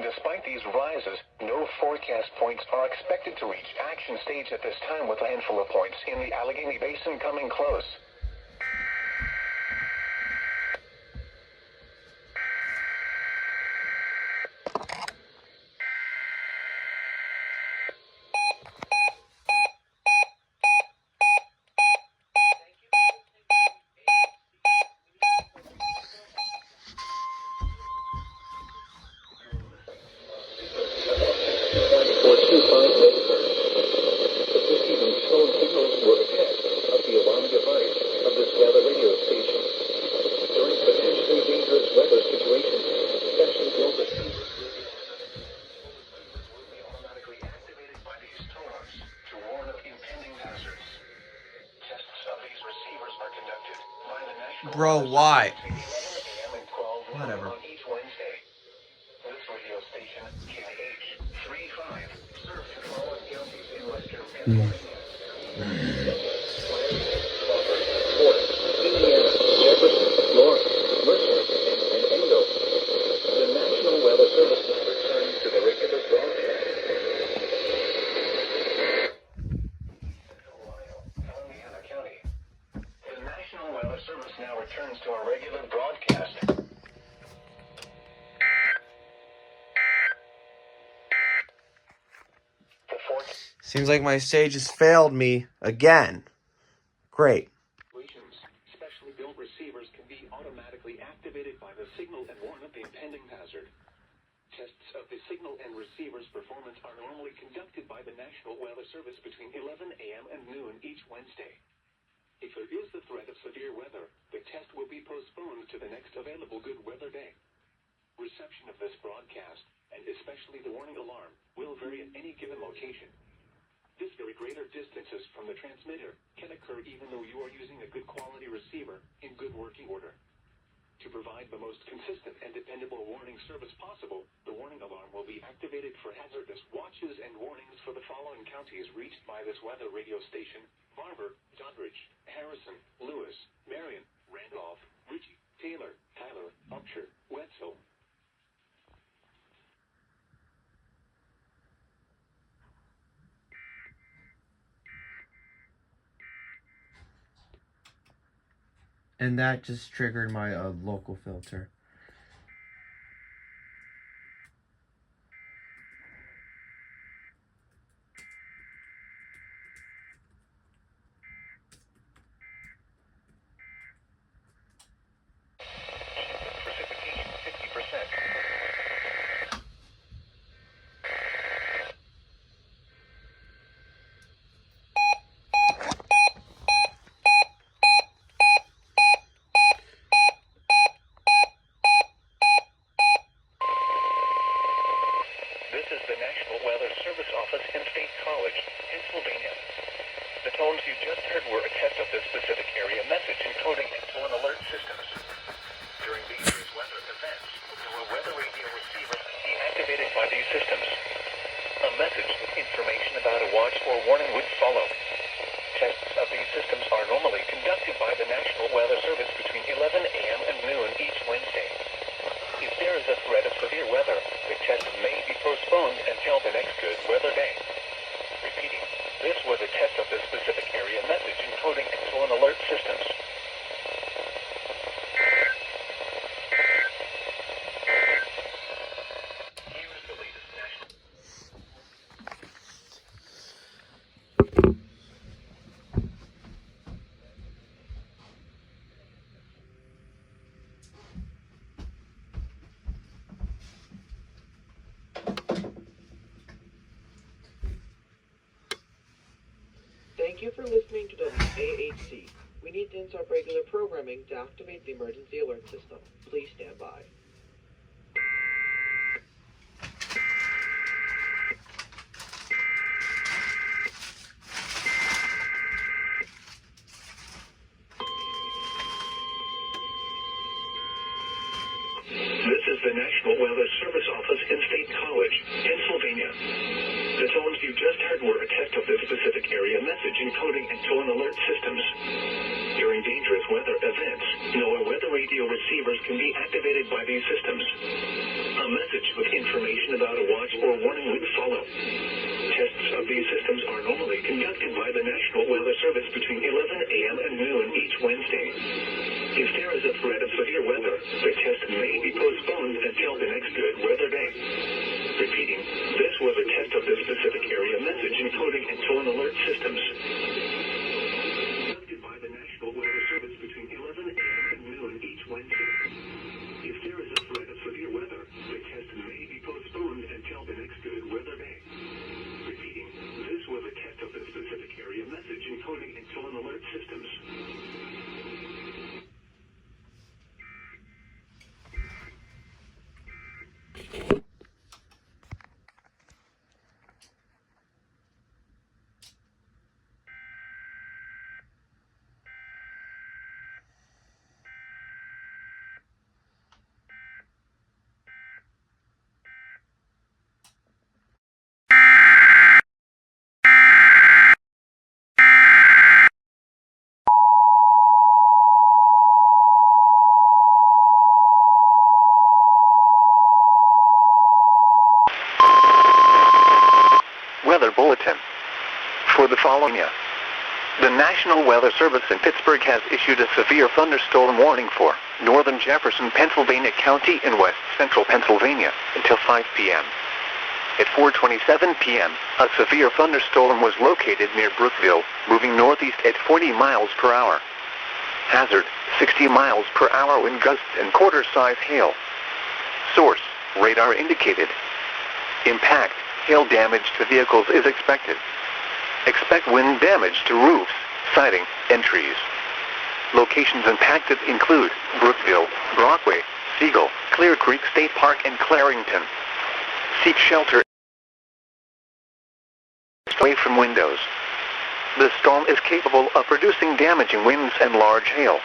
Despite these rises, no forecast points are expected to reach action stage at this time, with a handful of points in the Allegheny Basin coming close. Bro, why? Whatever. Now returns to our regular broadcast. Seems like my stage has failed me again. Great. Specially built receivers can be automatically activated by the signal and warn of the impending hazard. Tests of the signal and receiver's performance are normally conducted by the National Weather Service between 11 a.m. and noon each Wednesday. If there is the threat of severe weather, the test will be postponed to the next available good weather day. Reception of this broadcast, and especially the warning alarm, will vary at any given location. This very greater distances from the transmitter can occur even though you are using a good quality receiver in good working order. To provide the most consistent and dependable warning service possible, the warning alarm will be activated for hazardous watches and warnings for the following counties reached by this weather radio station: Barber, Doddridge, Harrison, Lewis, Marion, Randolph, Ritchie, Taylor, Tyler, Upshur, Wetzel. And that just triggered my local filter. Precipitation 50%. This is the National Weather Service Office in State College, Pennsylvania. The tones you just heard were a test of the specific area message encoding into an alert systems. During dangerous weather events, your weather radio receiver can be activated by these systems. A message with information about a watch or warning would follow. Tests of these systems are normally conducted by the National Weather Service between 11 a.m. and noon each Wednesday. If there is a threat of severe weather, the test may be postponed until the next good weather day. Repeating, this was a test of the specific area message encoding into an alert systems. Here's the latest national. Thank you for listening to WAHC. We need to interrupt regular programming to activate the emergency alert system. Please stand by. This is the National Weather Service Office in State College, Pennsylvania. The tones you just heard were a test of the specific area message encoding into an alert systems. During dangerous weather events, NOAA weather radio receivers can be activated by these systems. A message with information or warning would follow. Tests of these systems are normally conducted by the National Weather Service between 11 a.m. and noon each Wednesday. If there is a threat of severe weather, the test may be postponed until the next good weather day. Repeating, this was a test of the specific area message encoding and tone alert systems. Conducted by the National Weather Service between 11 a.m. and noon each Wednesday. If there is a threat of severe weather, the test may be postponed until the next good weather day. Repeating, this was a test of the specific area message encoding and tone alert systems. Weather Bulletin. For the following year, the National Weather Service in Pittsburgh has issued a severe thunderstorm warning for northern Jefferson, Pennsylvania County and west central Pennsylvania until 5 p.m. At 4:27 p.m., a severe thunderstorm was located near Brookville, moving northeast at 40 miles per hour. Hazard, 60 miles per hour wind gusts and quarter-size hail. Source, radar indicated. Impact, hail damage to vehicles is expected. Expect wind damage to roofs, siding, and trees. Locations impacted include Brookville, Brockway, Siegel, Clear Creek State Park, and Clarington. Seek shelter away from windows. The storm is capable of producing damaging winds and large hail.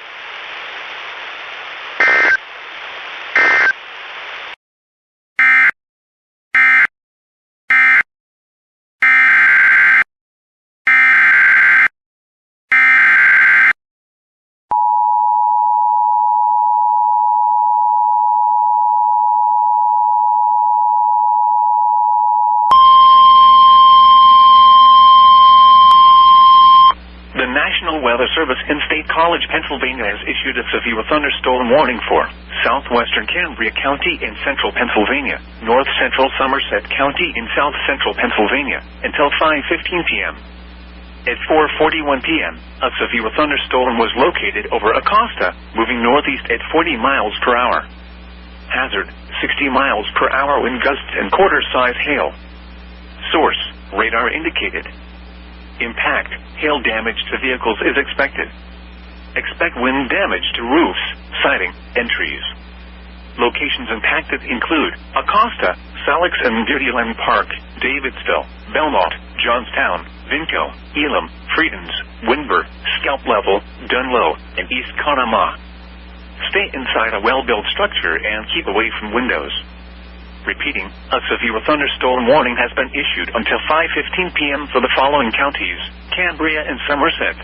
The National Weather Service in State College, Pennsylvania has issued a severe thunderstorm warning for southwestern Cambria County in central Pennsylvania, north central Somerset County in south central Pennsylvania until 5:15 p.m. At 4:41 p.m., a severe thunderstorm was located over Acosta, moving northeast at 40 miles per hour. Hazard, 60 miles per hour wind gusts and quarter-size hail. Source, radar indicated. Impact, hail damage to vehicles is expected. Expect wind damage to roofs, siding, and trees. Locations impacted include Acosta, Salix and Dairyland Park, Davidsville, Belmont, Johnstown, Vinco, Elam, Friedens, Windber, Scalp Level, Dunlow, and East Conemaugh. Stay inside a well-built structure and keep away from windows. Repeating, a severe thunderstorm warning has been issued until 5:15 p.m. for the following counties: Cambria and Somerset.